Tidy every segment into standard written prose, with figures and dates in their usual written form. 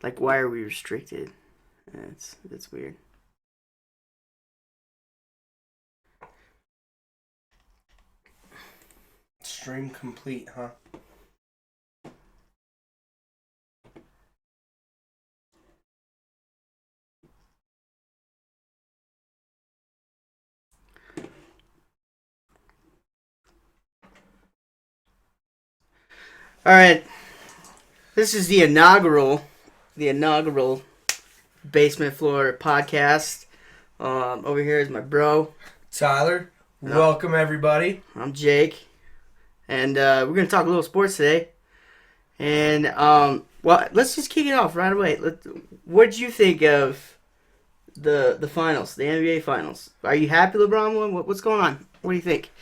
Like, why are we restricted? It's weird. Stream complete, huh? All right, this is the inaugural Basement Floor podcast. Over here is my bro. Tyler, No, welcome everybody. I'm Jake, and we're gonna talk a little sports today. And well, let's just kick it off right away. What did you think of the finals, the NBA finals? Are you happy LeBron won? What's going on? What do you think?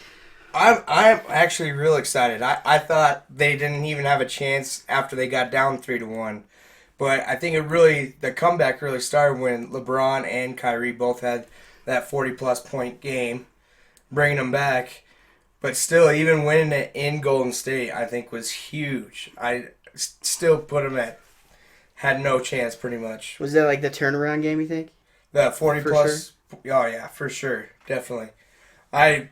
I'm actually real excited. I thought they didn't even have a chance after they got down 3-1. But I think the comeback really started when LeBron and Kyrie both had that 40 plus point game, bringing them back. But still, even winning it in Golden State, I think was huge. I still put them had no chance pretty much. Was that like the turnaround game? You think? That 40 For plus, oh yeah, for sure, definitely. I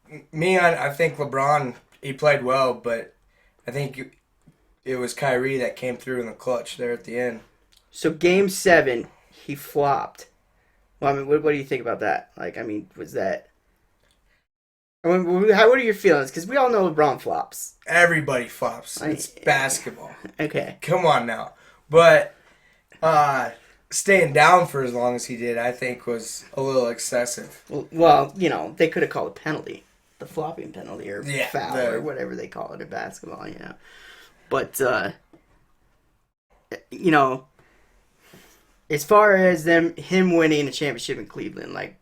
I think LeBron, he played well, but I think it was Kyrie that came through in the clutch there at the end. So game 7, he flopped. Well, I mean, what do you think about that? Like, I mean, was that? I mean, what are your feelings? Because we all know LeBron flops. Everybody flops. It's basketball. Okay. Come on now. But staying down for as long as he did, I think was a little excessive. Well, they could have called a penalty, the flopping penalty, or Yeah, foul, or whatever they call it in basketball. But as far as him winning a championship in Cleveland, like,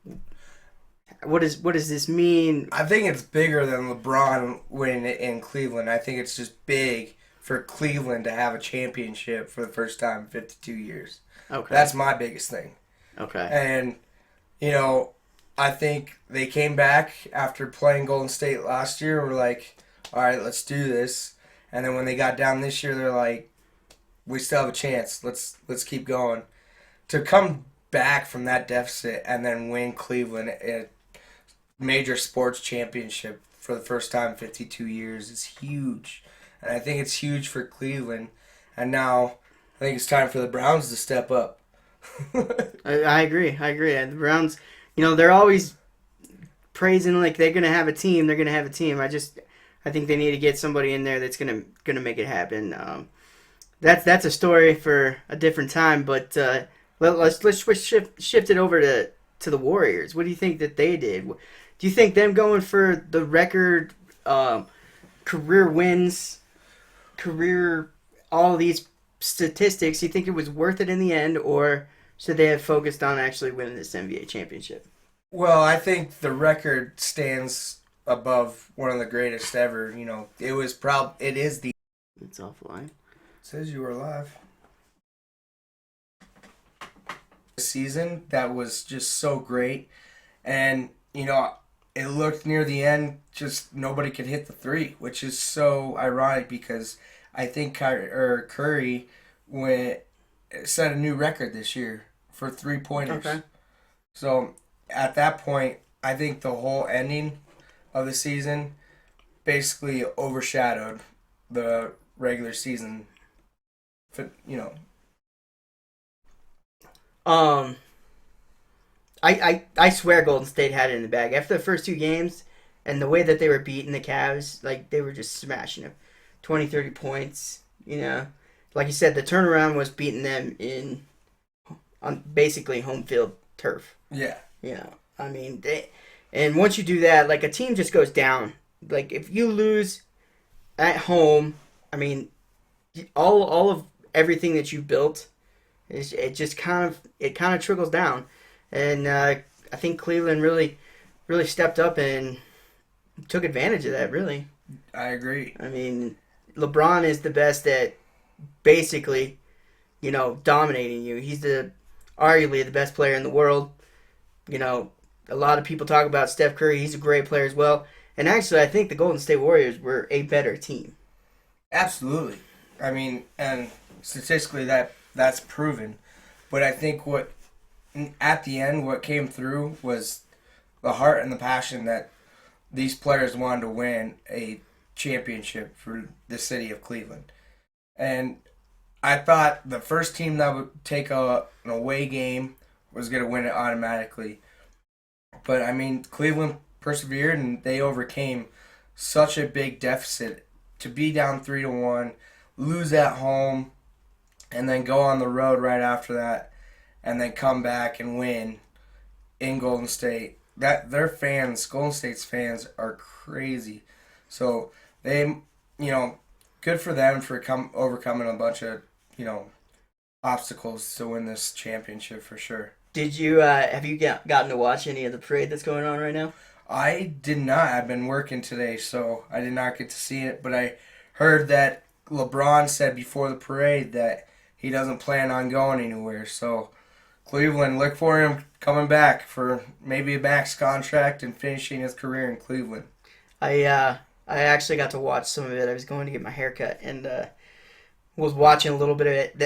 what does this mean? I think it's bigger than LeBron winning it in Cleveland. I think it's just big for Cleveland to have a championship for the first time in 52 years. Okay. That's my biggest thing. Okay. And, I think they came back after playing Golden State last year. We're like, all right, let's do this. And then when they got down this year, they're like, we still have a chance. Let's keep going. To come back from that deficit and then win Cleveland a major sports championship for the first time in 52 years is huge. And I think it's huge for Cleveland. And now I think it's time for the Browns to step up. I agree. And the Browns, they're always praising like they're gonna have a team. They're gonna have a team. I think they need to get somebody in there that's gonna make it happen. That's a story for a different time. But let's shift it over to the Warriors. What do you think that they did? Do you think them going for the record, career wins, all these statistics? You think it was worth it in the end, or should they have focused on actually winning this NBA championship? Well, I think the record stands above one of the greatest ever. It is the. It's offline. It says you were live. Season that was just so great, and it looked near the end just nobody could hit the three, which is so ironic because I think Curry set a new record this year for 3-pointers. Okay. So at that point, I think the whole ending of the season basically overshadowed the regular season. I swear Golden State had it in the bag after the first 2 games, and the way that they were beating the Cavs, like they were just smashing them, 20, 30 points. Like you said, the turnaround was beating them on basically home field turf. Yeah. I mean, and once you do that, like a team just goes down. Like if you lose at home, I mean, all of everything that you built, it just kind of trickles down. And I think Cleveland really stepped up and took advantage of that. Really, I agree. I mean, LeBron is the best at basically, dominating you. He's arguably the best player in the world. A lot of people talk about Steph Curry. He's a great player as well. And actually, I think the Golden State Warriors were a better team. Absolutely. I mean, and statistically, that that's proven. But I think at the end, what came through was the heart and the passion that these players wanted to win a championship for the city of Cleveland. And I thought the first team that would take an away game was going to win it automatically. But I mean, Cleveland persevered and they overcame such a big deficit to be down 3-1, lose at home, and then go on the road right after that, and then come back and win in Golden State. That their fans, Golden State's fans, are crazy. So they, good for them for overcoming a bunch of obstacles to win this championship for sure. Did you have you gotten to watch any of the parade that's going on right now? I did not. I've been working today, so I did not get to see it. But I heard that LeBron said before the parade that he doesn't plan on going anywhere. So Cleveland, look for him coming back for maybe a max contract and finishing his career in Cleveland. I actually got to watch some of it. I was going to get my haircut and was watching a little bit of it.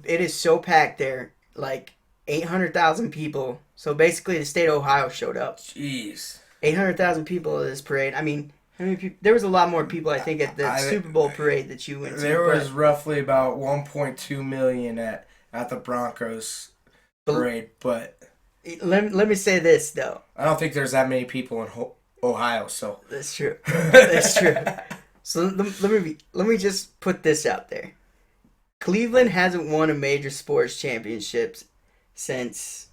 It is so packed there, like 800,000 people. So basically, the state of Ohio showed up. Jeez. 800,000 people at this parade. I mean, how many people? There was a lot more people, I think, at the Super Bowl parade that you went to. There was roughly about 1.2 million at the Broncos parade, but let me say this though. I don't think there's that many people in Ohio, so that's true. That's true. So let me just put this out there. Cleveland hasn't won a major sports championships since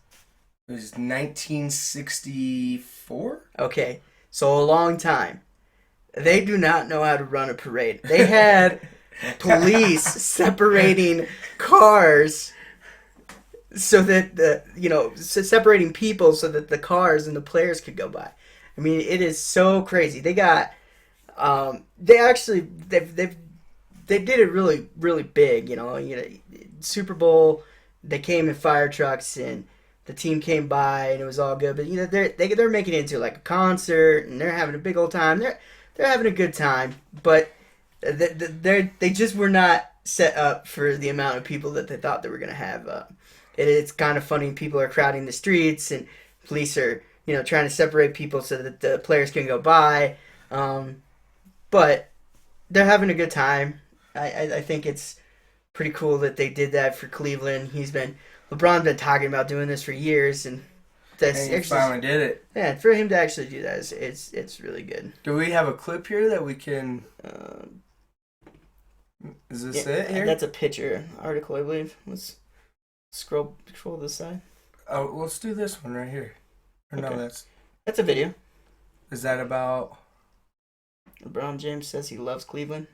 it was 1964. Okay, so a long time. They do not know how to run a parade. They had police separating cars so that separating people so that the cars and the players could go by. I mean, it is so crazy. They got they did it really really big. Super Bowl. They came in fire trucks and the team came by and it was all good. But they're making it into like a concert and they're having a big old time. They're having a good time, but they just were not set up for the amount of people that they thought they were going to have. It's kind of funny. People are crowding the streets and police are trying to separate people so that the players can go by. But they're having a good time. I think it's pretty cool that they did that for Cleveland. LeBron's been talking about doing this for years, and he finally did it. Yeah, for him to actually do that, it's really good. Do we have a clip here that we can? Is this it here? That's a picture article, I believe. Let's scroll this side. Oh, let's do this one right here. Or okay. No, that's a video. Is that about? LeBron James says he loves Cleveland.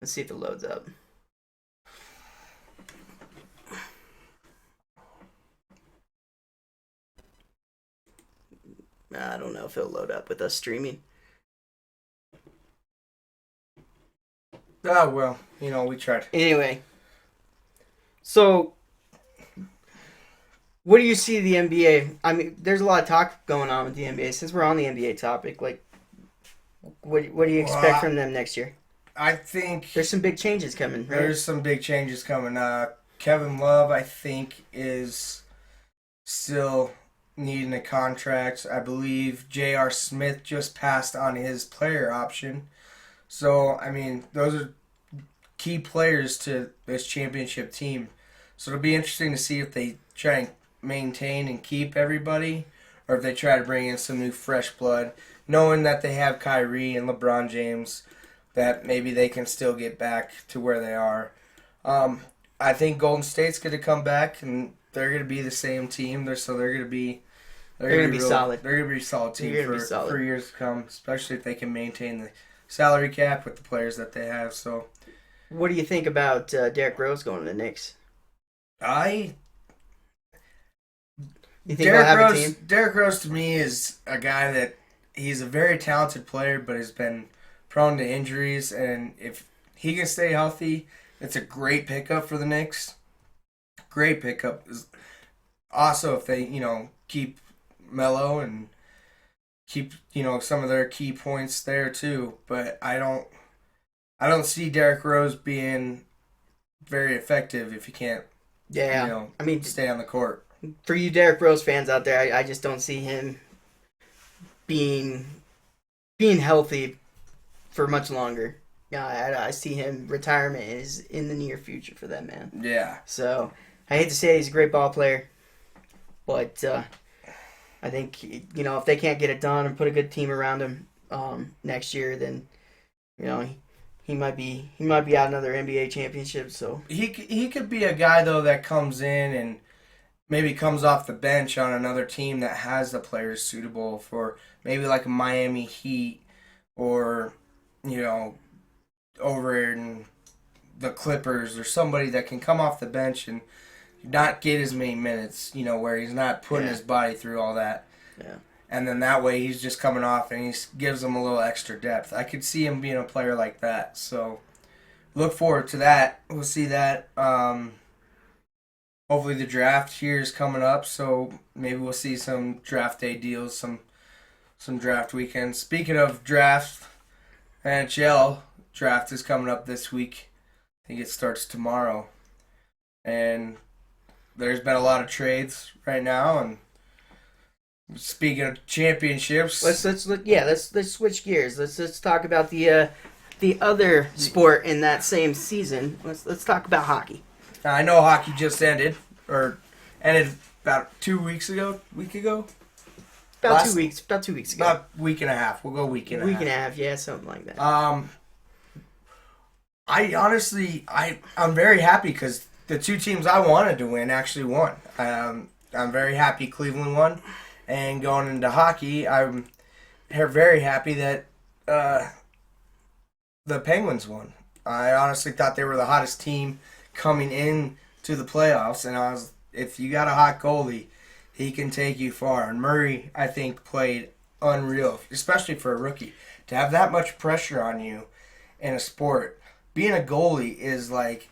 Let's see if it loads up. I don't know if it'll load up with us streaming. Oh, well, we tried. Anyway. So, what do you see the NBA? I mean, there's a lot of talk going on with the NBA. Since we're on the NBA topic, like, what do you expect from them next year? I think there's some big changes coming, right? There's some big changes coming. Kevin Love, I think, is still needing a contract. I believe J.R. Smith just passed on his player option. So, I mean, those are key players to this championship team. So it'll be interesting to see if they try and maintain and keep everybody or if they try to bring in some new fresh blood, knowing that they have Kyrie and LeBron James, that maybe they can still get back to where they are. I think Golden State's going to come back, and they're going to be the same team. They're going to be solid. They're going to be a solid team for years to come, especially if they can maintain the salary cap with the players that they have. So, what do you think about Derrick Rose going to the Knicks? You think he'll have a team? Derrick Rose to me is a guy that he's a very talented player, but has been prone to injuries, and if he can stay healthy, it's a great pickup for the Knicks. Great pickup. Also, if they, keep Melo and keep some of their key points there too. But I don't see Derrick Rose being very effective if he can't Yeah, I mean, stay on the court. for you Derrick Rose fans out there, I just don't see him being healthy for much longer. Yeah, I see him retirement is in the near future for that man. Yeah. So I hate to say it, he's a great ball player, but I think if they can't get it done and put a good team around him next year, then he might be out another NBA championship. So He could be a guy though that comes in and maybe comes off the bench on another team that has the players suitable for maybe like a Miami Heat or over in the Clippers or somebody that can come off the bench and not get as many minutes, where he's not putting his body through all that. Yeah. And then that way he's just coming off and he gives them a little extra depth. I could see him being a player like that. So look forward to that. We'll see that. Hopefully the draft here is coming up, so maybe we'll see some draft day deals, some draft weekends. Speaking of draft, NHL draft is coming up this week. I think it starts tomorrow. And there's been a lot of trades right now, and speaking of championships, let's switch gears. Let's talk about the other sport in that same season. Let's talk about hockey. I know hockey just ended about 2 weeks ago, week ago. About 2 weeks ago. About a week and a half. We'll go week and a half. Week and a half, yeah, something like that. I honestly, I'm very happy because the two teams I wanted to win actually won. I'm very happy Cleveland won. And going into hockey, I'm very happy that the Penguins won. I honestly thought they were the hottest team coming in to the playoffs, and if you got a hot goalie, he can take you far. And Murray, I think, played unreal, especially for a rookie. To have that much pressure on you in a sport, being a goalie is like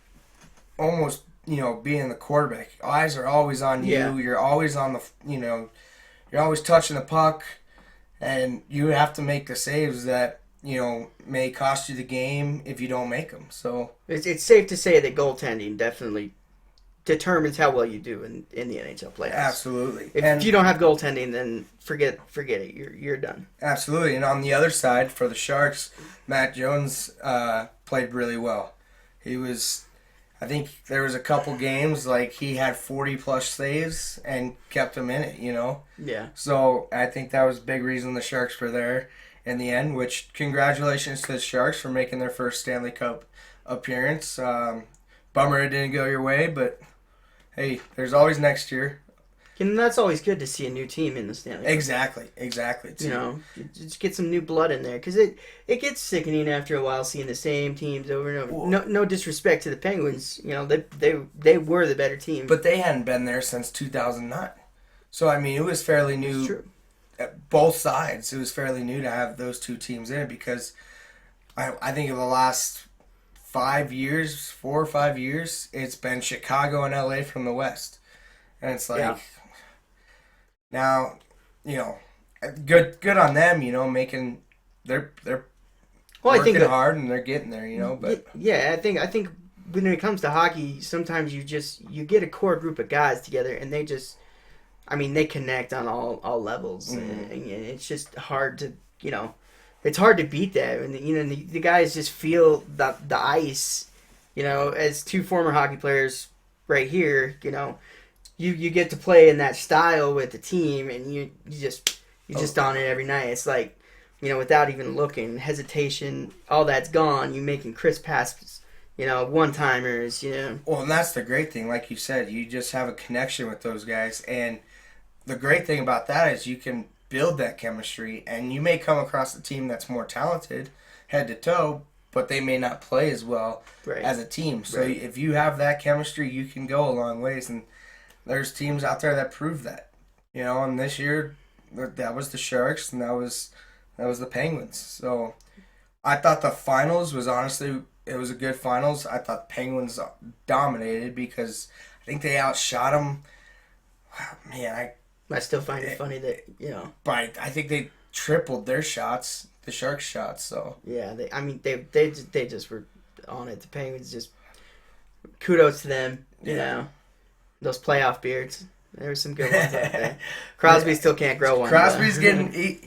almost, being the quarterback. Eyes are always on you. Yeah. You're always on the, you're always touching the puck, and you have to make the saves that, may cost you the game if you don't make them. So it's safe to say that goaltending definitely determines how well you do in the NHL playoffs. Absolutely. If you don't have goaltending, then forget it. You're done. Absolutely. And on the other side, for the Sharks, Matt Jones played really well. I think there was a couple games like he had 40-plus saves and kept them in it, Yeah. So I think that was a big reason the Sharks were there in the end, which congratulations to the Sharks for making their first Stanley Cup appearance. Bummer it didn't go your way, but hey, there's always next year. And that's always good to see a new team in the Stanley Cup. Exactly. Too. Just get some new blood in there because it gets sickening after a while seeing the same teams over and over. No disrespect to the Penguins, they were the better team, but they hadn't been there since 2009. So I mean, it was fairly new. That's true. At both sides, it was fairly new to have those two teams in it because I think in the last 4 or 5 years, it's been Chicago and LA from the West, and it's like. Now, good on them, making they're working hard and they're getting there, but yeah, I think when it comes to hockey, sometimes you get a core group of guys together and they connect on all levels, and it's just hard to it's hard to beat that, and the guys just feel the ice, as two former hockey players right here, You get to play in that style with the team, and you just on it every night. It's like, without even looking, hesitation, all that's gone. You making crisp passes, one-timers, Well, and that's the great thing. Like you said, you just have a connection with those guys, and the great thing about that is you can build that chemistry, and you may come across a team that's more talented, head to toe, but they may not play as well as a team. So if you have that chemistry, you can go a long ways, and there's teams out there that prove that, and this year that was the Sharks and that was the Penguins. So I thought the finals was honestly, it was a good finals. I thought the Penguins dominated because I think they outshot them. Man, I still find it funny that But I think they tripled their shots, the Sharks' shots. So Yeah, they just were on it. The Penguins just kudos to them. You know, those playoff beards. There were some good ones out there. Crosby still can't grow one. Crosby's getting, he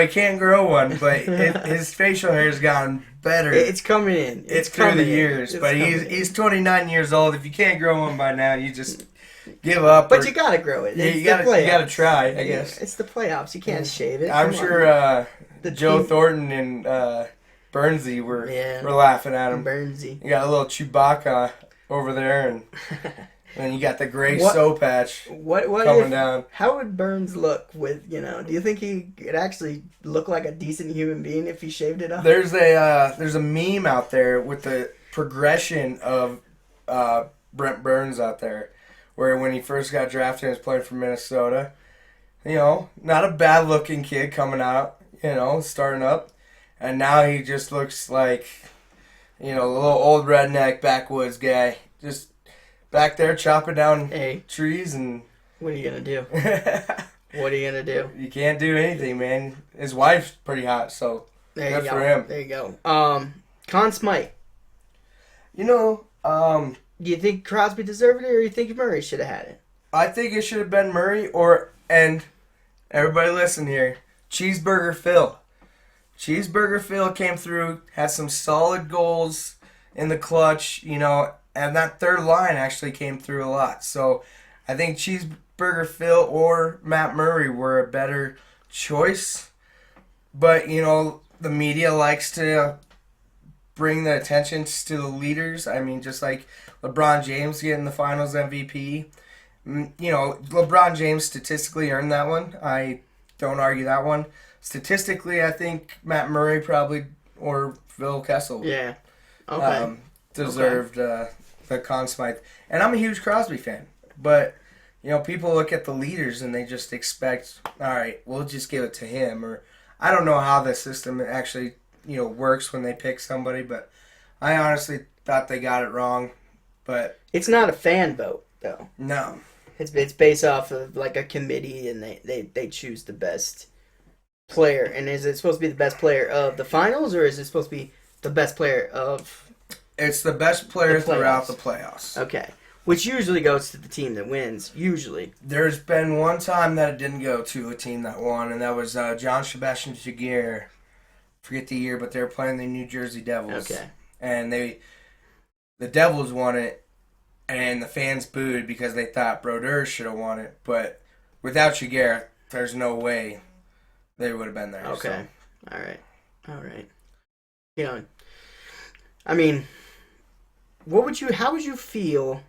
can't grow one, but his facial hair has gotten better. It's coming in. It's through the years, but he's 29 years old. If you can't grow one by now, you just give up. But you gotta grow it. You gotta try, I guess. It's the playoffs. You can't shave it. I'm sure Joe Thornton and Burnsy were laughing at him. Burnsy. You got a little Chewbacca over there, and then you got the gray soap patch coming down. How would Burns look with, do you think he could actually look like a decent human being if he shaved it off? There's a meme out there with the progression of Brent Burns out there, where when he first got drafted and was playing for Minnesota, not a bad looking kid coming out, starting up, and now he just looks like, a little old redneck backwoods guy, just back there chopping down trees. And what are you gonna do? What are you gonna do? You can't do anything, man. His wife's pretty hot, so good for him. There you go. Conn Smythe. Do you think Crosby deserved it, or you think Murray should have had it? I think it should have been Murray, and everybody listen here, Cheeseburger Phil. Cheeseburger Phil came through, had some solid goals in the clutch, and that third line actually came through a lot. So I think Cheeseburger Phil or Matt Murray were a better choice. But, the media likes to bring the attention to the leaders. I mean, just like LeBron James getting the Finals MVP. LeBron James statistically earned that one. I don't argue that one. Statistically, I think Matt Murray probably, or Phil Kessel. Yeah. Okay. Deserved the Conn Smythe. And I'm a huge Crosby fan. But, people look at the leaders and they just expect, all right, we'll just give it to him. Or I don't know how the system actually, works when they pick somebody. But I honestly thought they got it wrong. But it's not a fan vote, though. No. It's based off of, like, a committee, and they choose the best player. And is it supposed to be the best player of the finals, or is it supposed to be the best player of... It's the best player throughout the playoffs. Okay. Which usually goes to the team that wins. Usually. There's been one time that it didn't go to a team that won, and that was John Sebastian Jaguar. Forget the year, but they were playing the New Jersey Devils. Okay. And the Devils won it, and the fans booed because they thought Brodeur should have won it. But without Jaguar, there's no way they would have been there. Okay. So. All right. I mean, how would you feel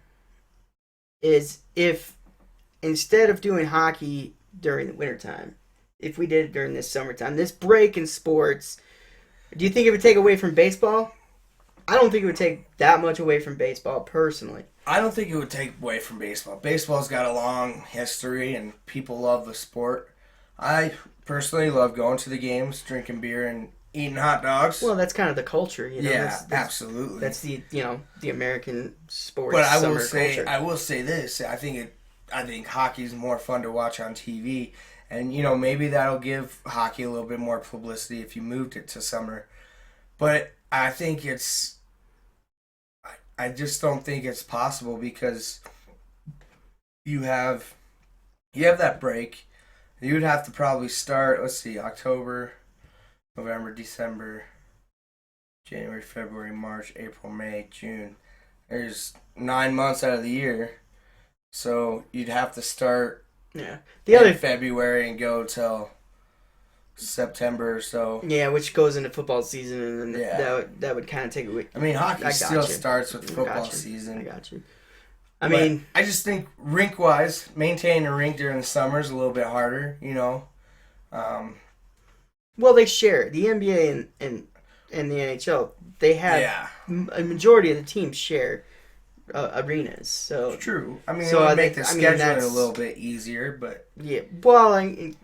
is if instead of doing hockey during the wintertime, if we did it during this summertime, this break in sports, do you think it would take away from baseball? I don't think it would take that much away from baseball, personally. I don't think it would take away from baseball. Baseball's got a long history, and people love the sport. I personally love going to the games, drinking beer, and eating hot dogs. Well, that's kind of the culture, Yeah, that's, absolutely. That's the American sports. But I culture. will say this: I think hockey's more fun to watch on TV, and maybe that'll give hockey a little bit more publicity if you moved it to summer. But I think I just don't think it's possible because you have that break. You would have to probably start, October, November, December, January, February, March, April, May, June. There's 9 months out of the year. So you'd have to start in February and go till September or so. Yeah, which goes into football season, and then that would kind of take away. I mean, hockey still starts with football season. I got you. I just think rink-wise, maintaining a rink during the summer is a little bit harder, Well, they share. The NBA and the NHL, they have a majority of the teams share arenas. So true. I mean, it would make the scheduling a little bit easier, but yeah. Well,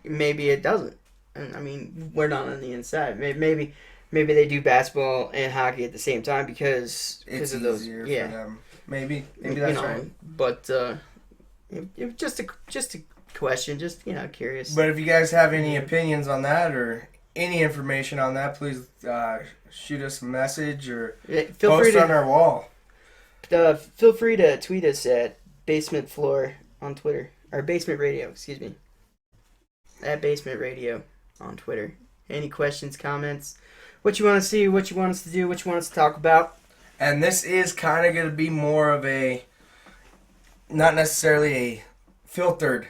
maybe it doesn't. I mean, we're not on the inside. Maybe they do basketball and hockey at the same time because it's of those. Easier for them. Maybe that's right. But just to question. Just curious. But if you guys have any opinions on that or any information on that, please shoot us a message or post on our wall. Feel free to tweet us at Basement Floor on Twitter. Or Basement Radio, excuse me. At Basement Radio on Twitter. Any questions, comments? What you want to see, what you want us to do, what you want us to talk about. And this is kind of going to be more of a, not necessarily a filtered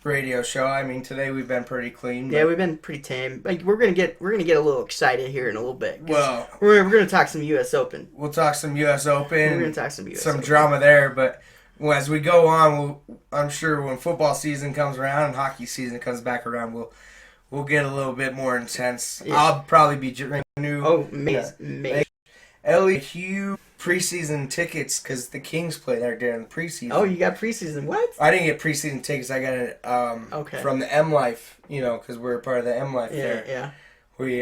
radio show. I mean, today we've been pretty clean. Yeah, we've been pretty tame. Like we're gonna get a little excited here in a little bit. Well, we're gonna talk some U.S. Open. We'll talk some U.S. Open. We're gonna talk some U.S. Some Open. drama there, but as we go on, I'm sure when football season comes around and hockey season comes back around, we'll get a little bit more intense. Yeah. I'll probably be drinking new. Oh, amazing. LSU preseason tickets because the Kings play there during the preseason. Oh, you got preseason? What? I didn't get preseason tickets. I got it from the M Life. Because we're part of the M Life there. Yeah. We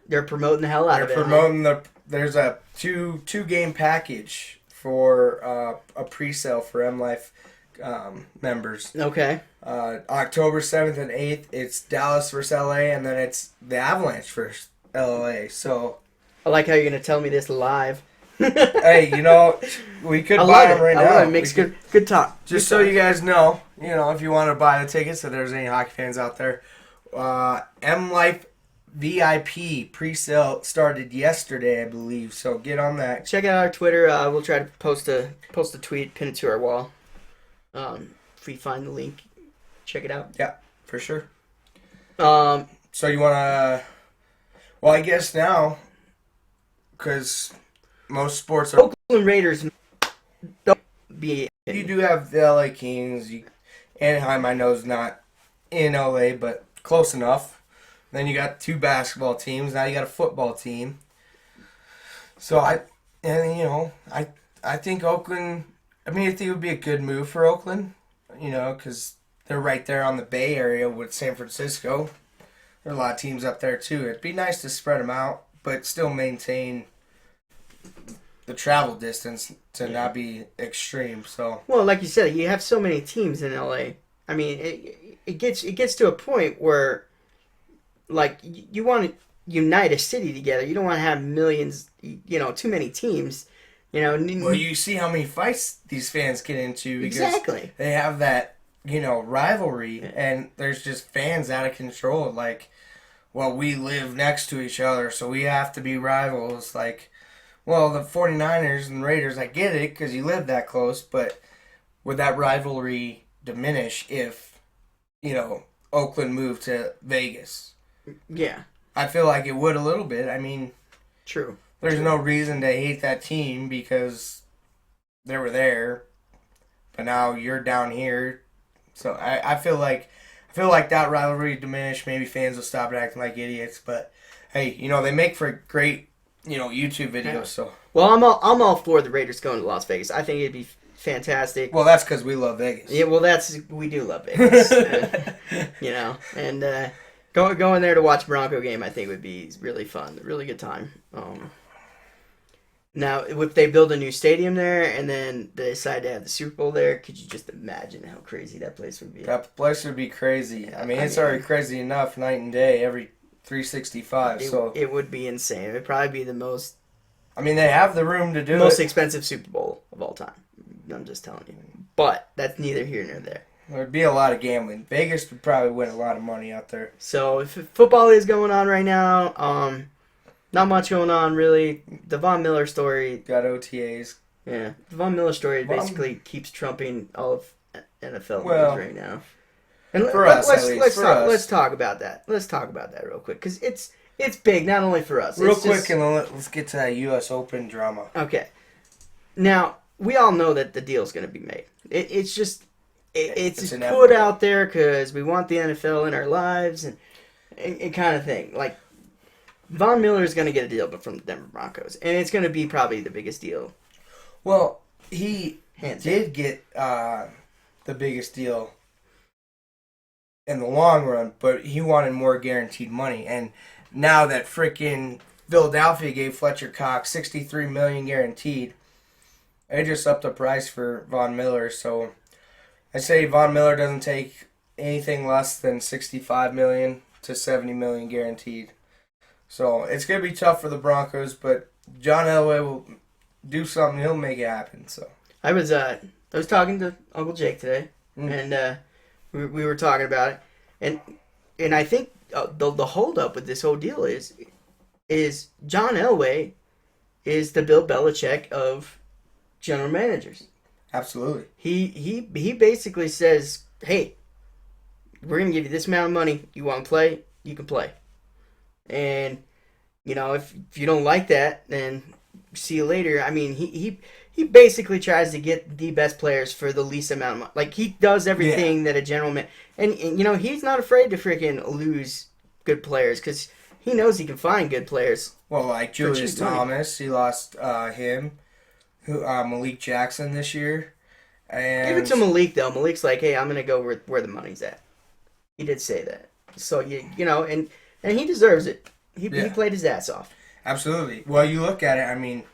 they're promoting the hell out of it. They're promoting There's a two game package for a pre-sale for M Life members. Okay. October 7th and 8th, it's Dallas versus LA, and then it's the Avalanche versus LA. So I like how you're gonna tell me this live. Hey, we could buy them right now. I love it. It makes good talk. Just so you guys know, if you want to buy the tickets, if there's any hockey fans out there, M Life VIP pre-sale started yesterday, I believe. So get on that. Check out our Twitter. We'll try to post a tweet, pin it to our wall. If we find the link, check it out. Yeah, for sure. So you want to? Well, I guess now, because most sports are. Oakland Raiders don't be. You do have the LA Kings. Anaheim, I know, is not in LA, but close enough. Then you got two basketball teams. Now you got a football team. So I think Oakland. I think it would be a good move for Oakland. Because they're right there on the Bay Area with San Francisco. There are a lot of teams up there too. It'd be nice to spread them out, but still maintain the travel distance to not be extreme. So well, like you said, you have so many teams in LA. I mean, it gets to a point where, like, you want to unite a city together. You don't want to have millions, too many teams. Well, you see how many fights these fans get into because exactly. They have that, rivalry, and there's just fans out of control. Like, well, we live next to each other, so we have to be rivals. Like, well, the 49ers and Raiders, I get it because you live that close, but would that rivalry diminish if, Oakland moved to Vegas? Yeah. I feel like it would a little bit. I mean, true. There's no reason to hate that team because they were there, but now you're down here. So I feel like that rivalry diminished. Maybe fans will stop acting like idiots. But hey, they make for great YouTube videos. So well, I'm all for the Raiders going to Las Vegas. I think it'd be fantastic. Well, that's because we love Vegas. Yeah, well, we do love Vegas. And going there to watch Bronco game, I think would be really fun, really good time. Now, if they build a new stadium there and then they decide to have the Super Bowl there, could you just imagine how crazy that place would be? That place would be crazy. It's already crazy enough night and day, every 365. It would be insane. It would probably be the most... they have the room to do most expensive Super Bowl of all time. I'm just telling you. But that's neither here nor there. There'd be a lot of gambling. Vegas would probably win a lot of money out there. So, if football is going on right now, not much going on, really. The Von Miller story... Got OTAs. Yeah. The Von Miller story basically keeps trumping all of NFL news right now. And let's talk about that. Let's talk about that real quick. Because it's big, not only for us. Real quick, and let's get to that U.S. Open drama. Okay. Now, we all know that the deal's going to be made. It's just... It's put out there because we want the NFL in our lives and kind of thing. Like, Von Miller is going to get a deal from the Denver Broncos, and it's going to be probably the biggest deal. Well, he did get the biggest deal in the long run, but he wanted more guaranteed money. And now that freaking Philadelphia gave Fletcher Cox $63 million guaranteed, they just upped the price for Von Miller. So I say Von Miller doesn't take anything less than 65 million to 70 million guaranteed. So it's gonna be tough for the Broncos, but John Elway will do something. He'll make it happen. So I was talking to Uncle Jake today, and we were talking about it, and I think the holdup with this whole deal is John Elway is the Bill Belichick of general managers. absolutely. He basically says, hey, we're going to give you this amount of money. You want to play? You can play. And, if you don't like that, then see you later. I mean, he basically tries to get the best players for the least amount of money. Like, he does everything that a general man... And, he's not afraid to freaking lose good players because he knows he can find good players. Well, like Julius Thomas, he lost him. Malik Jackson this year. And Give it to Malik, though. Malik's like, hey, I'm going to go where the money's at. He did say that. So, and he deserves it. He played his ass off. Absolutely. Well, you look at it, I mean,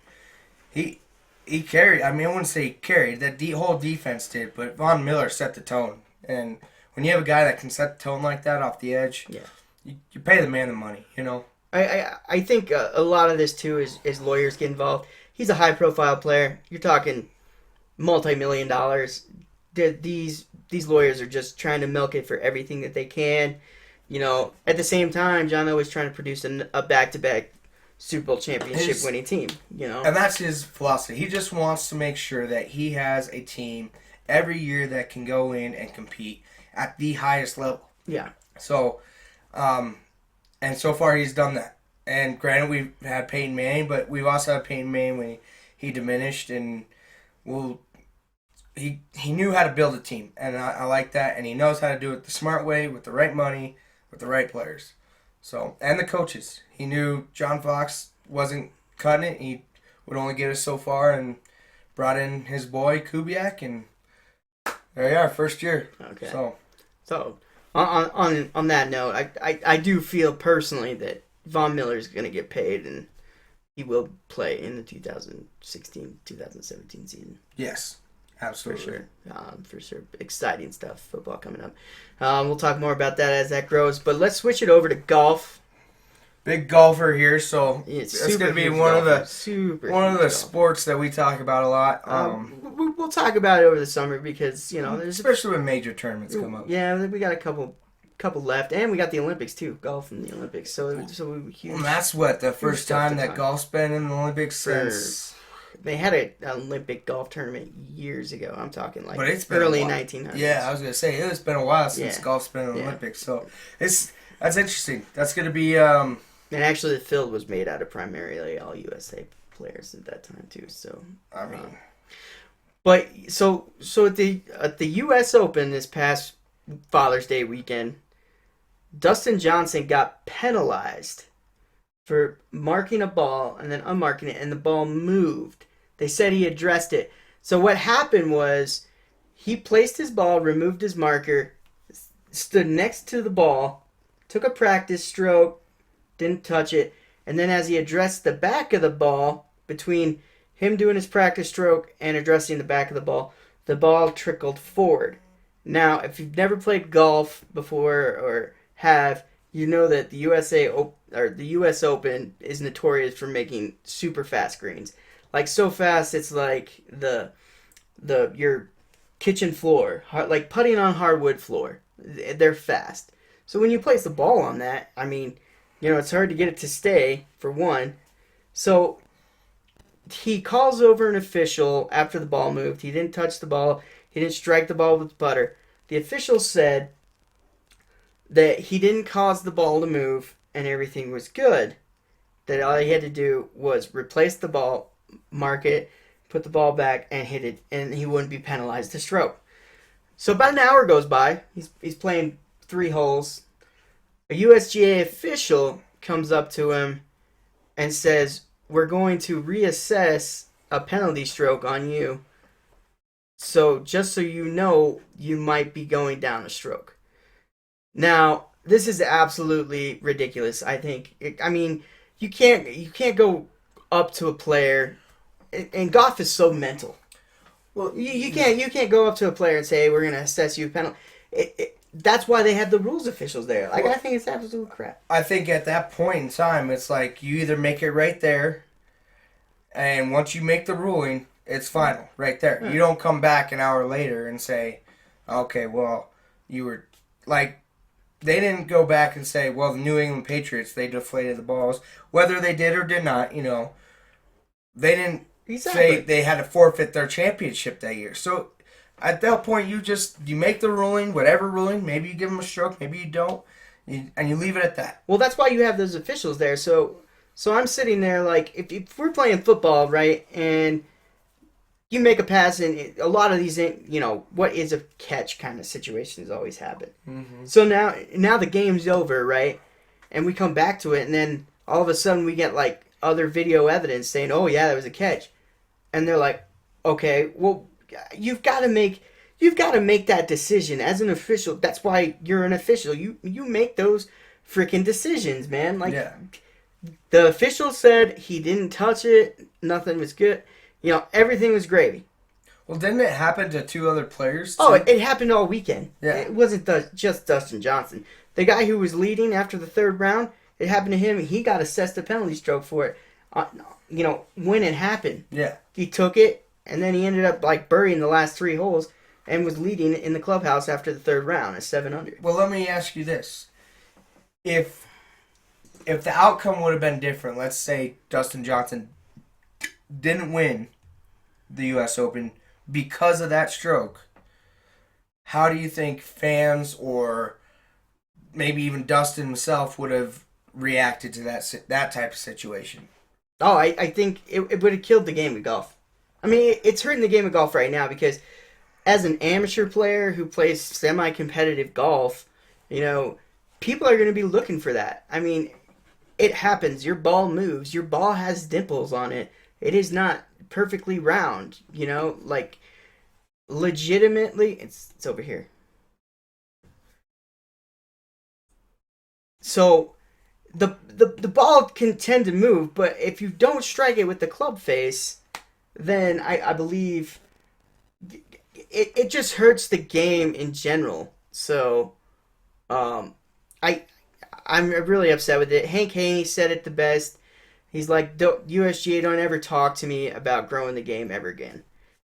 he carried, I wouldn't say he carried, that whole defense did, but Von Miller set the tone. And when you have a guy that can set the tone like that off the edge, you pay the man the money, I think a lot of this, too, is lawyers get involved. He's a high-profile player. You're talking multi-million dollars. These lawyers are just trying to milk it for everything that they can. At the same time, John Elway's trying to produce a back-to-back Super Bowl championship winning team. And that's his philosophy. He just wants to make sure that he has a team every year that can go in and compete at the highest level. Yeah. So, and so far he's done that. And granted, we've had Peyton Manning, but we've also had Peyton Manning when he diminished, and he knew how to build a team, and I like that. And he knows how to do it the smart way, with the right money, with the right players. So, and the coaches. He knew John Fox wasn't cutting it. He would only get us so far, and brought in his boy Kubiak, and there you are, first year. Okay. So on that note, I do feel personally that Von Miller is going to get paid, and he will play in the 2016-2017 season. Yes. Absolutely. For sure. Exciting stuff. Football coming up. We'll talk more about that as that grows. But let's switch it over to golf. Big golfer here, so it's going to be one of the sports that we talk about a lot. We'll talk about it over the summer because there's especially when major tournaments come up. Yeah, we got a couple left, and we got the Olympics too. Golf in the Olympics, so huge. Well, that's the first time that golf's been in the Olympics since. They had an Olympic golf tournament years ago. I'm talking like early 1900s. Yeah, I was going to say, it's been a while since golf's been in the Olympics. So that's interesting. That's going to be... And actually, the field was made out of primarily all USA players at that time, too. So but so at the U.S. Open this past Father's Day weekend, Dustin Johnson got penalized for marking a ball and then unmarking it, and the ball moved. They said he addressed it. So what happened was he placed his ball, removed his marker, stood next to the ball, took a practice stroke, didn't touch it, and then as he addressed the back of the ball, between him doing his practice stroke and addressing the back of the ball trickled forward. Now, if you've never played golf before or have, you know that the U.S. Open is notorious for making super fast greens. Like so fast, it's like your kitchen floor, like putting on hardwood floor. They're fast. So when you place the ball on that, it's hard to get it to stay, for one. So he calls over an official after the ball moved. He didn't touch the ball. He didn't strike the ball with the putter. The official said that he didn't cause the ball to move and everything was good. That all he had to do was replace the ball, mark it, put the ball back, and hit it, and he wouldn't be penalized to stroke. So about an hour goes by. He's playing 3 holes. A USGA official comes up to him and says, "We're going to reassess a penalty stroke on you. So just so you know, you might be going down a stroke." Now, this is absolutely ridiculous, I think. You can't go up to a player, and golf is so mental. Well, you can't go up to a player and say, "We're going to assess you a penalty." that's why they have the rules officials there. Like, I think it's absolute crap. I think at that point in time, it's like you either make it right there, and once you make the ruling, it's final right there. You don't come back an hour later and say, okay, well, you were like, they didn't go back and say, well, the New England Patriots, they deflated the balls. Whether they did or did not, they didn't say they had to forfeit their championship that year. So at that point, you make the ruling, whatever ruling. Maybe you give them a stroke, maybe you don't, and you leave it at that. Well, that's why you have those officials there. So I'm sitting there like, if we're playing football, right, and you make a pass, and a lot of these, what is a catch kind of situations always happen. Mm-hmm. So now the game's over, right, and we come back to it, and then all of a sudden we get like other video evidence saying, oh yeah, that was a catch, and they're like, okay, well, you've got to make that decision as an official. That's why you're an official. You make those freaking decisions, man. Like, the official said he didn't touch it, nothing was good. Everything was gravy. Well, didn't it happen to 2 other players, too? Oh, it happened all weekend. Yeah. It wasn't just Dustin Johnson. The guy who was leading after the 3rd round, it happened to him. He got assessed a penalty stroke for it. When it happened. Yeah. He took it, and then he ended up like burying the last 3 holes and was leading in the clubhouse after the 3rd round at 7 under. Well, let me ask you this. If the outcome would have been different, let's say Dustin Johnson didn't win the U.S. Open because of that stroke, how do you think fans or maybe even Dustin himself would have reacted to that type of situation? Oh, I think it would have killed the game of golf. I mean, it's hurting the game of golf right now because as an amateur player who plays semi-competitive golf, people are going to be looking for that. I mean, it happens. Your ball moves. Your ball has dimples on it. It is not perfectly round, like legitimately. It's over here. So the ball can tend to move, but if you don't strike it with the club face, then I believe it just hurts the game in general. So I'm really upset with it. Hank Haney said it the best. He's like, USGA don't ever talk to me about growing the game ever again.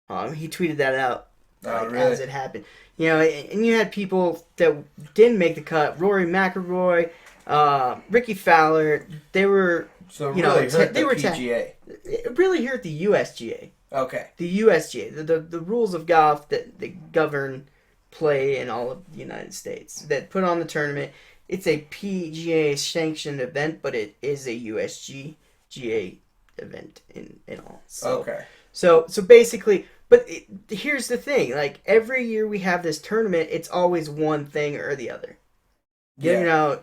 He tweeted that out really? as it happened. And you had people that didn't make the cut. Rory McIlroy, Ricky Fowler. They were hurt the PGA. It really hurt the USGA. Okay. The USGA, the rules of golf that govern play in all of the United States that put on the tournament. It's a PGA sanctioned event, but it is a USGA event in all. So, okay. So basically, here's the thing: like every year we have this tournament, it's always one thing or the other. Yeah.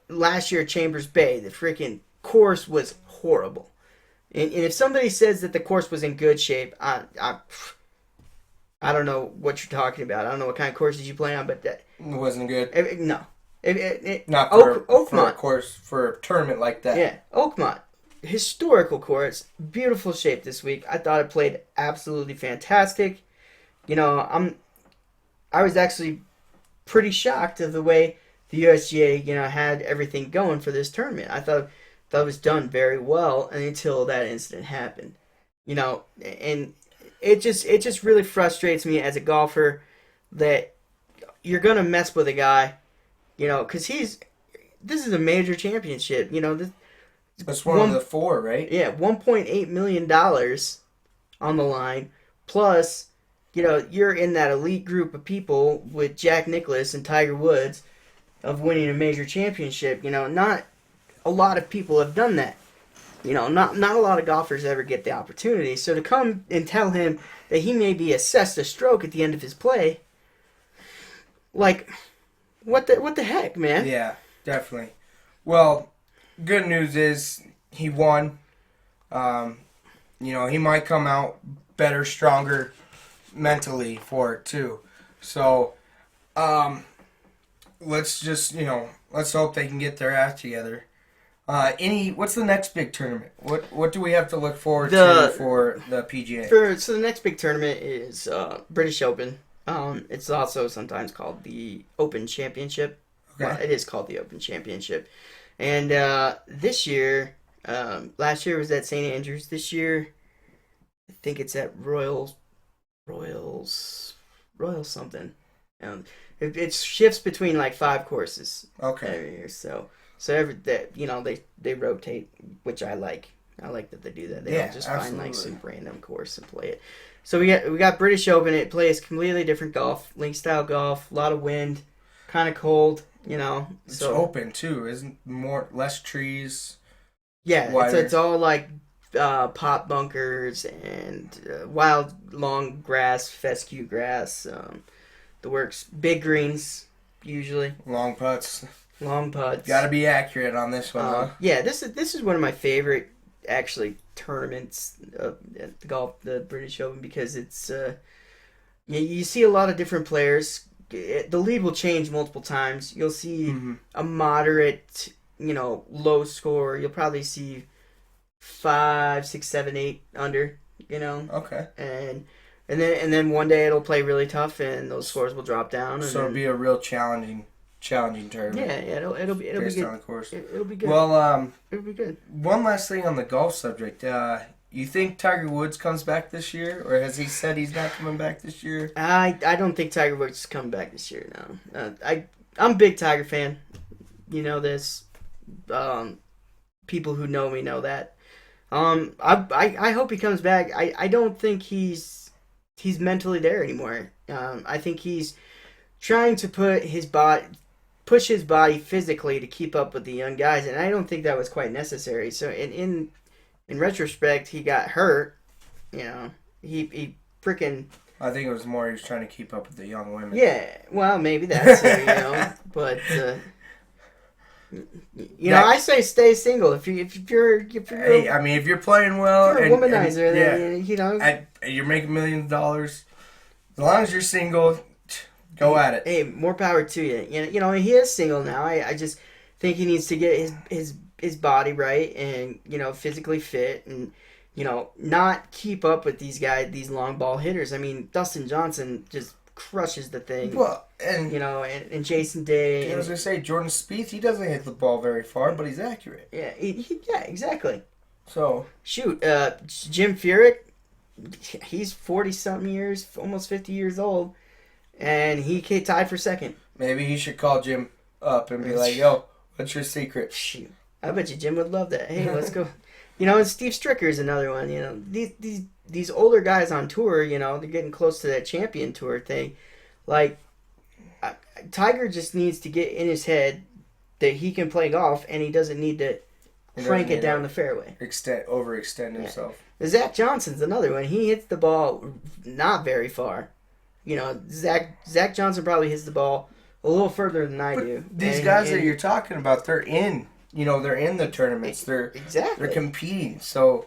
Last year at Chambers Bay, the freaking course was horrible, and if somebody says that the course was in good shape, I don't know what you're talking about. I don't know what kind of courses you play on, but that it wasn't good. No. Not for Oakmont. a course, for a tournament like that. Yeah, Oakmont. Historical course. Beautiful shape this week. I thought it played absolutely fantastic. I was actually pretty shocked of the way the USGA, had everything going for this tournament. I thought it was done very well until that incident happened. And it just really frustrates me as a golfer that you're going to mess with a guy, because this is a major championship. It's one of the 4, right? Yeah, $1.8 million on the line. Plus, you're in that elite group of people with Jack Nicklaus and Tiger Woods of winning a major championship. Not a lot of people have done that. Not a lot of golfers ever get the opportunity. So to come and tell him that he may be assessed a stroke at the end of his play, like, what the heck, man? Yeah, definitely. Well, good news is he won. He might come out better, stronger mentally for it too. So, let's just, let's hope they can get their act together. What's the next big tournament? What do we have to look forward to for the PGA? So the next big tournament is British Open. It's also sometimes called the Open Championship. Okay. Well, it is called the Open Championship. And this year, last year was at St. Andrews. This year, I think it's at Royal something. It shifts between like 5 courses Okay. every year. So every that they rotate, which I like. I like that they do that. They Yeah, don't just find like absolutely. some random course and play it. So we got British Open. It plays completely different golf, link style golf. A lot of wind, kind of cold. It's So open too, isn't less trees, yeah, wider. it's all like pop bunkers and wild long grass, fescue grass. The works, big greens usually, Long putts. long putts. Got to be accurate on this one, huh? Yeah, this is one of my favorite actually tournaments at the British Open, because it's you see a lot of different players. The lead will change multiple times. You'll see Mm-hmm. a moderate, low score. You'll probably see 5, 6, 7, 8 under. Okay. And then one day it'll play really tough, and those scores will drop down. And So it'll be a real challenging tournament. yeah, it'll be based good. on the course. It'll be good. Well, It'll be good. one last thing on the golf subject. You think Tiger Woods comes back this year, or has he said he's not coming back this year? I don't think Tiger Woods is coming back this year. No, I'm a big Tiger fan. You know this. People who know me know that. I hope he comes back. I don't think he's mentally there anymore. I think he's trying to push his body physically to keep up with the young guys, and I don't think that was quite necessary. So in retrospect, he got hurt. He freaking. I think it was more he was trying to keep up with the young women. Yeah, well, maybe that's it, but I say stay single. If you're Hey, I mean, if you're playing well, a womanizer, then you're making millions of dollars. As long as you're single, go at it. Hey, more power to you. He is single now. I just think he needs to get his body right, and physically fit, and not keep up with these guys, these long ball hitters. I mean, Dustin Johnson just crushes the thing. Well, and and Jason Day. as I say, Jordan Spieth, he doesn't hit the ball very far, but he's accurate. Yeah, yeah, exactly. So Shoot, Jim Furyk, he's 40-something years, almost 50 years old, and he tied for second. maybe he should call Jim up and be like, "Yo, what's your secret?" Shoot, I bet you Jim would love that. Hey, let's go. And Steve Stricker is another one. These older guys on tour, they're getting close to that champion tour thing. Like, Tiger just needs to get in his head that he can play golf, and he doesn't need to crank it down the fairway. Overextend himself. Zach Johnson's another one. He hits the ball not very far. Zach Johnson probably hits the ball a little further than I do. These guys that you're talking about, they're in. They're in the tournaments. They're competing. So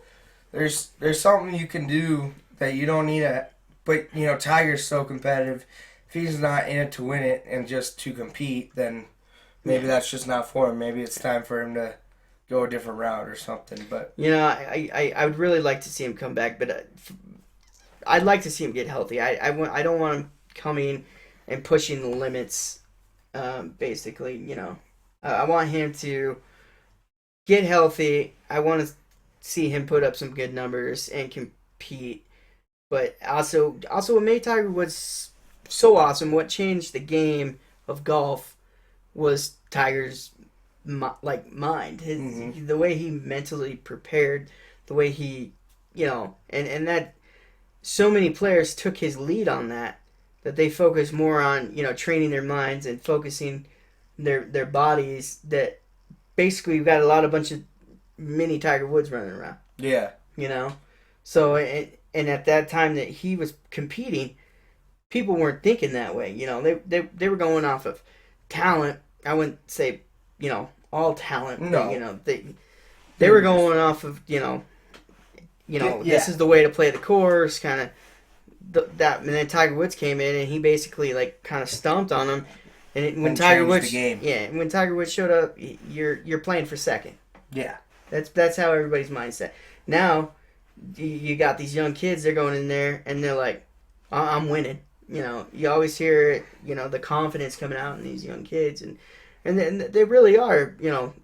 there's something you can do that you don't need a. But Tiger's so competitive. If he's not in it to win it and just to compete, then maybe that's just not for him. Maybe it's time for him to go a different route or something. But I would really like to see him come back, but I'd like to see him get healthy. I don't want him coming and pushing the limits. Basically, I want him to get healthy. I want to see him put up some good numbers and compete. But also what made Tiger Woods so awesome, what changed the game of golf, was Tiger's mind. The way he mentally prepared, the way he, and that so many players took his lead on that they focus more on, training their minds and focusing their bodies, that basically we've got a bunch of mini Tiger Woods running around. yeah. So, and at that time that he was competing, people weren't thinking that way. They were going off of talent. I wouldn't say, all talent. No. But, they were going off of, this is the way to play the course, kind of that. And then Tiger Woods came in, and he basically kind of stomped on him. And when Tiger Woods, when Tiger Woods showed up, you're playing for second. Yeah. That's how everybody's mindset. Now, you got these young kids. They're going in there, and they're like, "I'm winning. you always hear, the confidence coming out in these young kids, and they really are,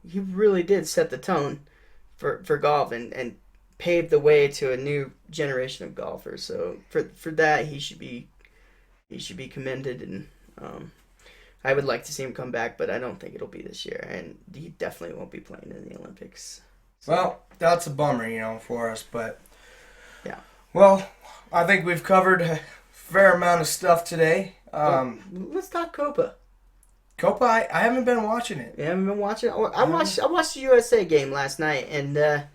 he really did set the tone for golf and paved the way to a new generation of golfers. So for that, he should be commended, and I would like to see him come back, but I don't think it'll be this year, and he definitely won't be playing in the Olympics. So. Well, that's a bummer, for us, but yeah. Well, I think we've covered a fair amount of stuff today. Let's talk Copa. Copa, I haven't been watching it. You haven't been watching it? I watched the USA game last night, and that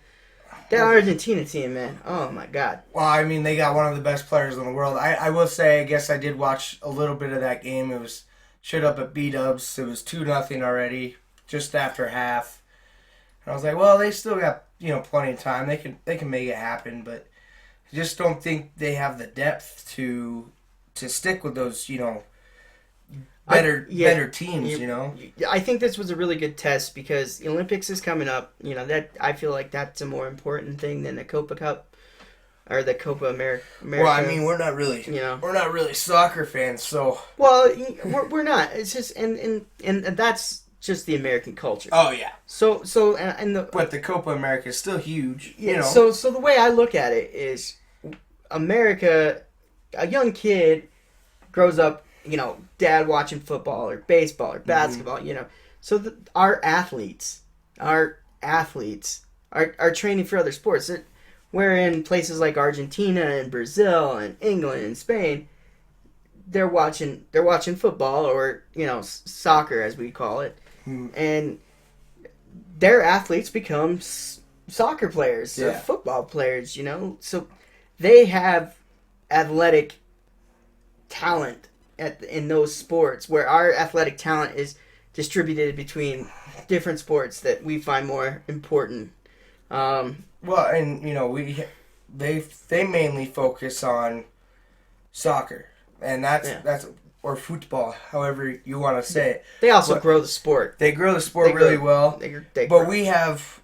Argentina team, man, oh my God. Well, I mean, they got one of the best players in the world. I will say, I guess I did watch a little bit of that game. It was shut up at B-dubs. It was 2-0 already, just after half. And I was like, well, they still got, plenty of time. They can make it happen, but I just don't think they have the depth to stick with those, better teams, I think this was a really good test because the Olympics is coming up. That I feel like that's a more important thing than the Copa Cup or the Copa America. Well, I mean, we're not really soccer fans, so. Well, we're not. It's just and that's just the American culture. Oh yeah. But the Copa America is still huge. Yeah. So the way I look at it is, America, a young kid grows up, dad watching football or baseball or basketball, So our athletes are training for other sports. Where in places like Argentina and Brazil and England and Spain, they're watching football or soccer as we call it, and their athletes become soccer players, or football players. So they have athletic talent in those sports, where our athletic talent is distributed between different sports that we find more important. Well, and they mainly focus on soccer, and that's or football, however you want to say it. They also grow the sport. They grow the sport really well. But we have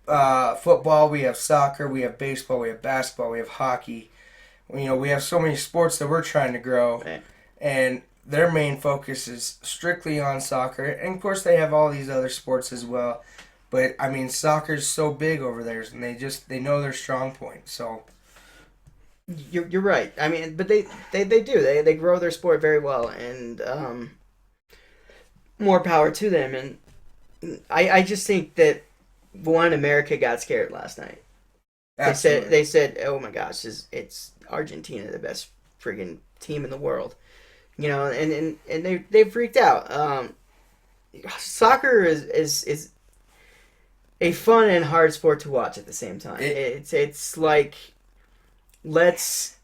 football, we have soccer, we have baseball, we have basketball, we have hockey. We have so many sports that we're trying to grow, right. And their main focus is strictly on soccer. And of course, they have all these other sports as well. But I mean, soccer's so big over there, and they know their strong point. So you're right. I mean, but they do. They grow their sport very well, and more power to them. And I just think that America got scared last night. Absolutely. They said, "Oh my gosh, it's Argentina, the best friggin' team in the world," and they freaked out. Soccer is a fun and hard sport to watch at the same time. It's like, let's,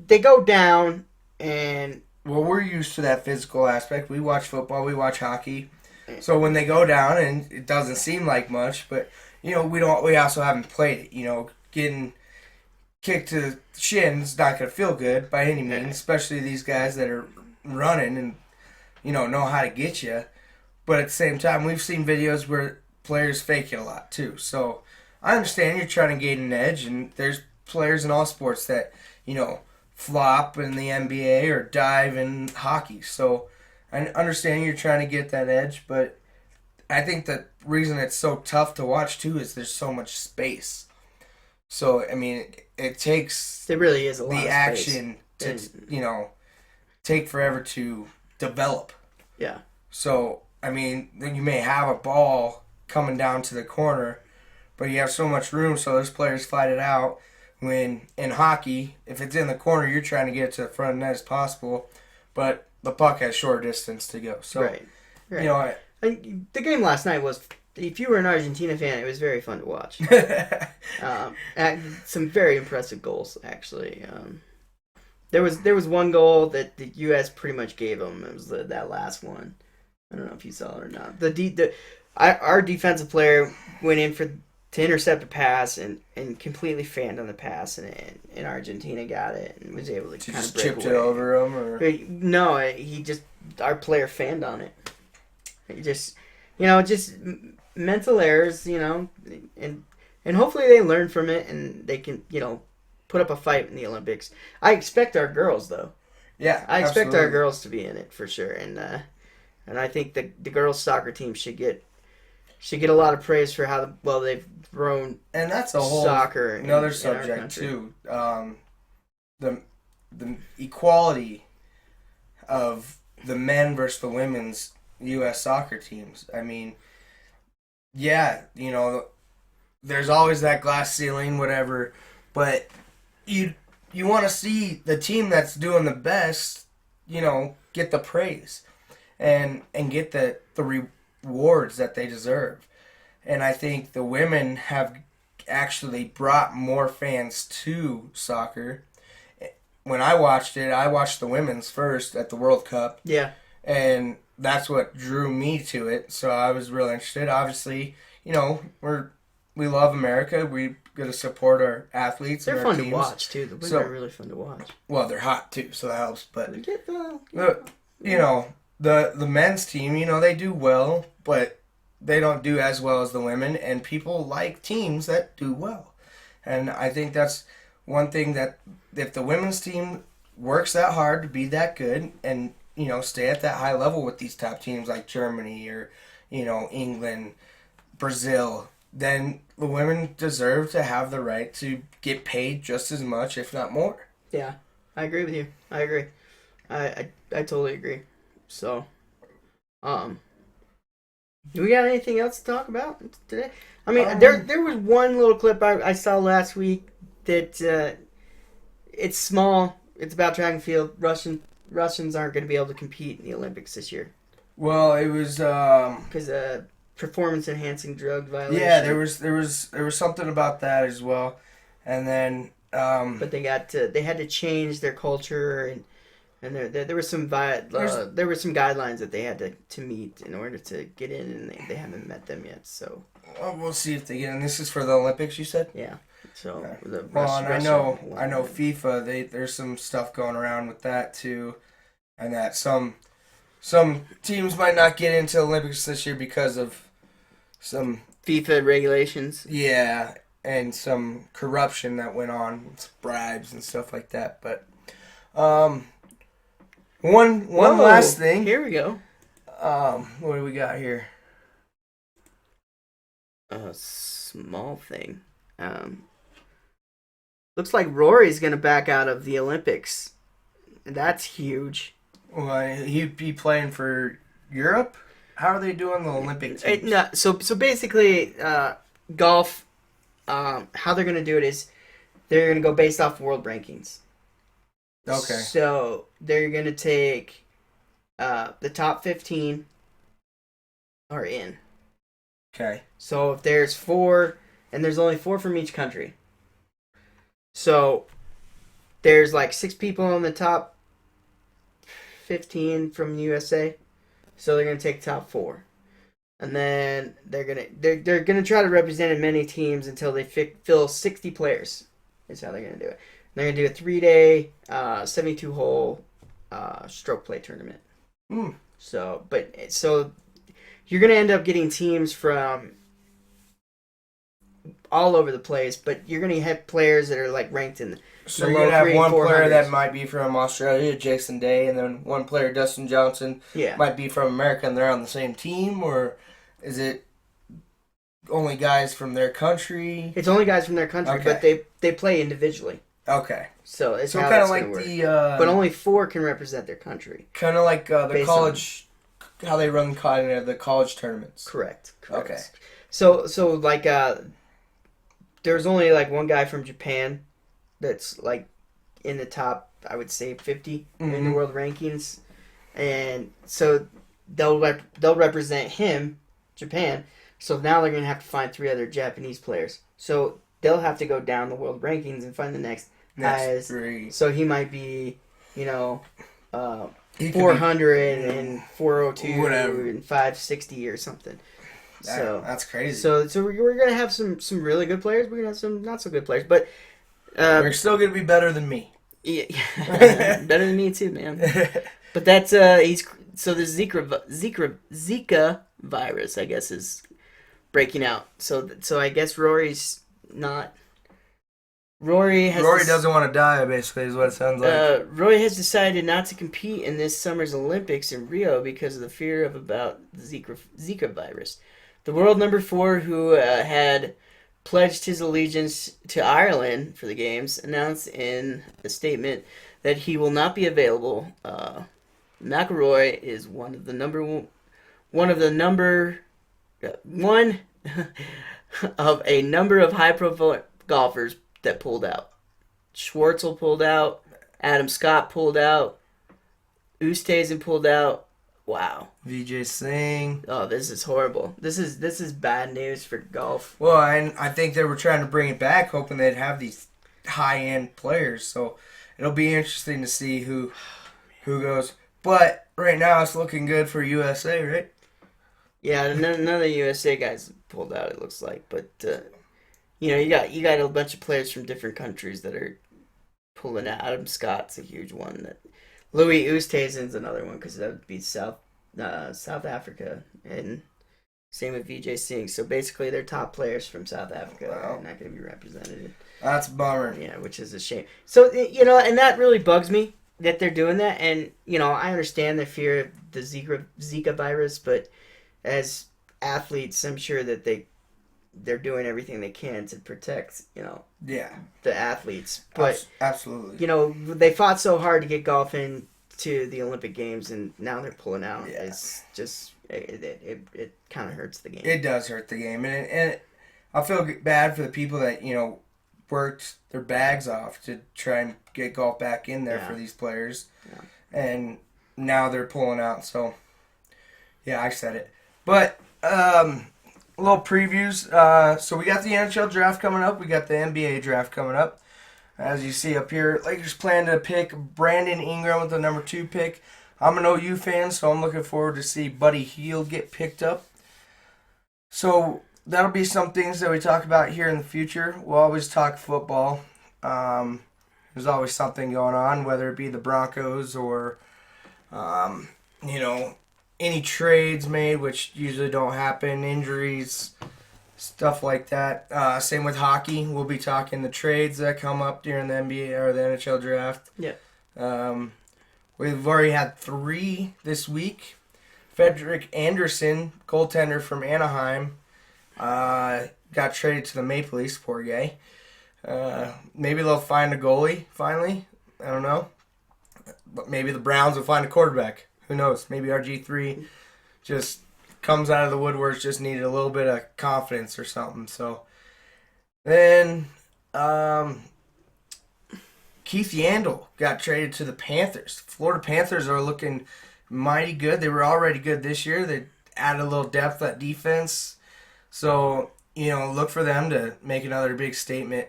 they go down and. Well, we're used to that physical aspect. We watch football, we watch hockey, so when they go down, and it doesn't seem like much, but. We also haven't played it. Getting kicked to the shin's not going to feel good by any means, especially these guys that are running and, know how to get you. But at the same time, we've seen videos where players fake it a lot too. So I understand you're trying to gain an edge, and there's players in all sports that, flop in the NBA or dive in hockey. So I understand you're trying to get that edge, but I think the reason it's so tough to watch too is there's so much space. So I mean, it takes really is a lot the action to take forever to develop. Yeah. So I mean, then you may have a ball coming down to the corner, but you have so much room, so those players fight it out. When in hockey, if it's in the corner, you're trying to get it to the front net as possible, but the puck has short distance to go. So right. The game last night was, if you were an Argentina fan, it was very fun to watch. Some very impressive goals, actually. There was one goal that the U.S. pretty much gave them. It was that last one. I don't know if you saw it or not. Our defensive player went in to intercept a pass and completely fanned on the pass, and Argentina got it and was able to kind of break chipped away. It over him, or no, our player fanned on it. Just mental errors, and hopefully they learn from it and they can, put up a fight in the Olympics. I expect our girls though. Yeah, I expect absolutely. our girls to be in it for sure, and I think the girls soccer team should get a lot of praise for how well they've grown And that's a whole soccer another in our subject country. too. The the equality of the men versus the women's U.S. soccer teams. I mean, yeah, there's always that glass ceiling, whatever, but you want to see the team that's doing the best, get the praise and get the rewards that they deserve. And I think the women have actually brought more fans to soccer. When I watched the women's first at the World Cup. Yeah. And that's what drew me to it. So I was real interested. Obviously, we love America. We got to support our athletes. They're and our fun teams. to watch too. The women are really fun to watch. Well, they're hot too, so that helps. But the the men's team, they do well, but they don't do as well as the women. And people like teams that do well. And I think that's one thing that if the women's team works that hard to be that good and stay at that high level with these top teams like Germany or England, Brazil, then the women deserve to have the right to get paid just as much, if not more. Yeah, I agree with you. I agree. I totally agree. So, do we got anything else to talk about today? I mean, there was one little clip I saw last week that it's small. It's about track and field. Russians aren't going to be able to compete in the Olympics this year. Well, it was because performance enhancing drug violation. Yeah, there was something about that as well, and then but they had to change their culture and there were some there were some guidelines that they had to meet in order to get in, and they haven't met them yet. So we'll see if they get in. This is for the Olympics, you said? Yeah. So I know FIFA. There's some stuff going around with that too, and that some teams might not get into Olympics this year because of some FIFA regulations. Yeah, and some corruption that went on, bribes and stuff like that. But one last thing. Here we go. What do we got here? A small thing. Looks like Rory's going to back out of the Olympics. That's huge. Well, he'd be playing for Europe? How are they doing the Olympic teams? So basically, golf, how they're going to do it is they're going to go based off world rankings. Okay. So they're going to take the top 15 are in. Okay. So if there's 4, and there's only 4 from each country. So there's like 6 people in the top 15 from the USA. So they're gonna take top 4, and then they're gonna try to represent as many teams until they fill 60 players. Is how they're gonna do it. They're gonna do a 3-day, 72-hole stroke play tournament. So you're gonna end up getting teams from all over the place, but you're going to have players that are like ranked in so the you're low going to have one 400s. player that might be from Australia, Jason Day, and then one player, Dustin Johnson, might be from America, and they're on the same team, or is it only guys from their country? It's only guys from their country, but they play individually. Okay. So it's kind of like but only 4 can represent their country. Kind of like the college, how they run the college tournaments. Correct. Okay. So like there's only like one guy from Japan that's like in the top, I would say 50 in the world rankings, and so they'll represent him, Japan. So now they're gonna have to find 3 other Japanese players. So they'll have to go down the world rankings and find the next highest. So he might be, 400 and 402 and 560 or something. So that's crazy. So we're gonna have some really good players. We're gonna have some not so good players, but they're still gonna be better than me. Yeah, better than me too, man. But that's the Zika virus, I guess, is breaking out. So I guess Rory's not Rory doesn't want to die, basically, is what it sounds like. Rory has decided not to compete in this summer's Olympics in Rio because of the fear about the Zika virus. The world number 4, who had pledged his allegiance to Ireland for the games, announced in a statement that he will not be available. McIlroy is one of the one of a number of high-profile golfers that pulled out. Schwartzel pulled out. Adam Scott pulled out. Oosthuizen pulled out. Wow. Vijay Singh. Oh, this is horrible. This is bad news for golf. Well, and I think they were trying to bring it back, hoping they'd have these high-end players. So it'll be interesting to see who goes. But right now, it's looking good for USA, right? Yeah, none of the USA guys pulled out. It looks like, but you got a bunch of players from different countries that are pulling out. Adam Scott's a huge one. That Louis Oosthuizen's another one because that would be South Africa, and same with Vijay Singh. So basically, they're top players from South Africa are not going to be represented. That's a bummer. Yeah, which is a shame. So and that really bugs me that they're doing that. And I understand the fear of the Zika virus, but as athletes, I'm sure that they're doing everything they can to protect, the athletes. But absolutely, they fought so hard to get golf into the Olympic Games, and now they're pulling out. Yeah. It's just it kind of hurts the game. It does hurt the game, and I feel bad for the people that worked their bags off to try and get golf back in there for these players, and now they're pulling out. So yeah, I said it, but. Little previews. So we got the NHL draft coming up. We got the NBA draft coming up. As you see up here, Lakers plan to pick Brandon Ingram with the number 2 pick. I'm an OU fan, so I'm looking forward to see Buddy Hield get picked up. So that'll be some things that we talk about here in the future. We'll always talk football. There's always something going on, whether it be the Broncos or, any trades made, which usually don't happen, injuries, stuff like that. Same with hockey. We'll be talking the trades that come up during the NBA or the NHL draft. Yeah. We've already had 3 this week. Frederick Anderson, goaltender from Anaheim, got traded to the Maple Leafs, poor guy. Maybe they'll find a goalie finally. I don't know. But maybe the Browns will find a quarterback. Who knows? Maybe RG3 just comes out of the woodworks, just needed a little bit of confidence or something. So then Keith Yandel got traded to the Panthers. Florida Panthers are looking mighty good. They were already good this year. They added a little depth at defense. So, look for them to make another big statement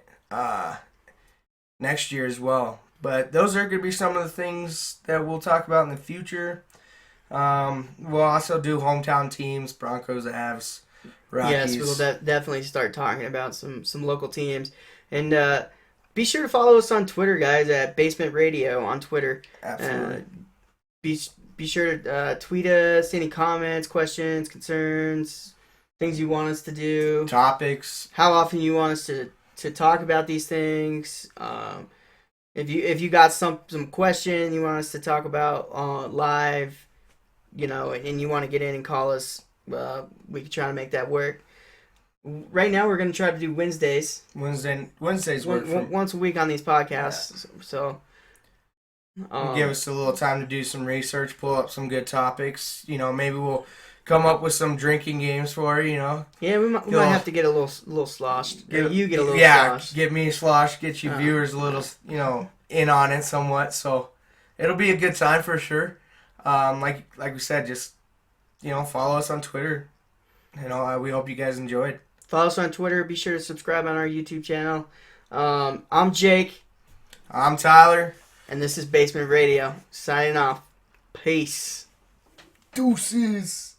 next year as well. But those are going to be some of the things that we'll talk about in the future. We'll also do hometown teams, Broncos, Avs, Rockies. Yes, we'll definitely start talking about some local teams. And be sure to follow us on Twitter, guys, at Basement Radio on Twitter. Absolutely. Be sure to tweet us any comments, questions, concerns, things you want us to do. Topics. How often you want us to talk about these things. If you got some question you want us to talk about live, and you want to get in and call us, we can try to make that work. Right now, we're going to try to do Wednesdays. Wednesdays work once a week on these podcasts. Yeah. So, give us a little time to do some research, pull up some good topics. Maybe we'll come up with some drinking games for you. Yeah, we might have to get a little sloshed. You get a little sloshed. Get me sloshed. Get you viewers a little, in on it somewhat. So it'll be a good time for sure. Like we said, just follow us on Twitter. We hope you guys enjoyed. Follow us on Twitter. Be sure to subscribe on our YouTube channel. I'm Jake. I'm Tyler. And this is Basement Radio. Signing off. Peace. Deuces.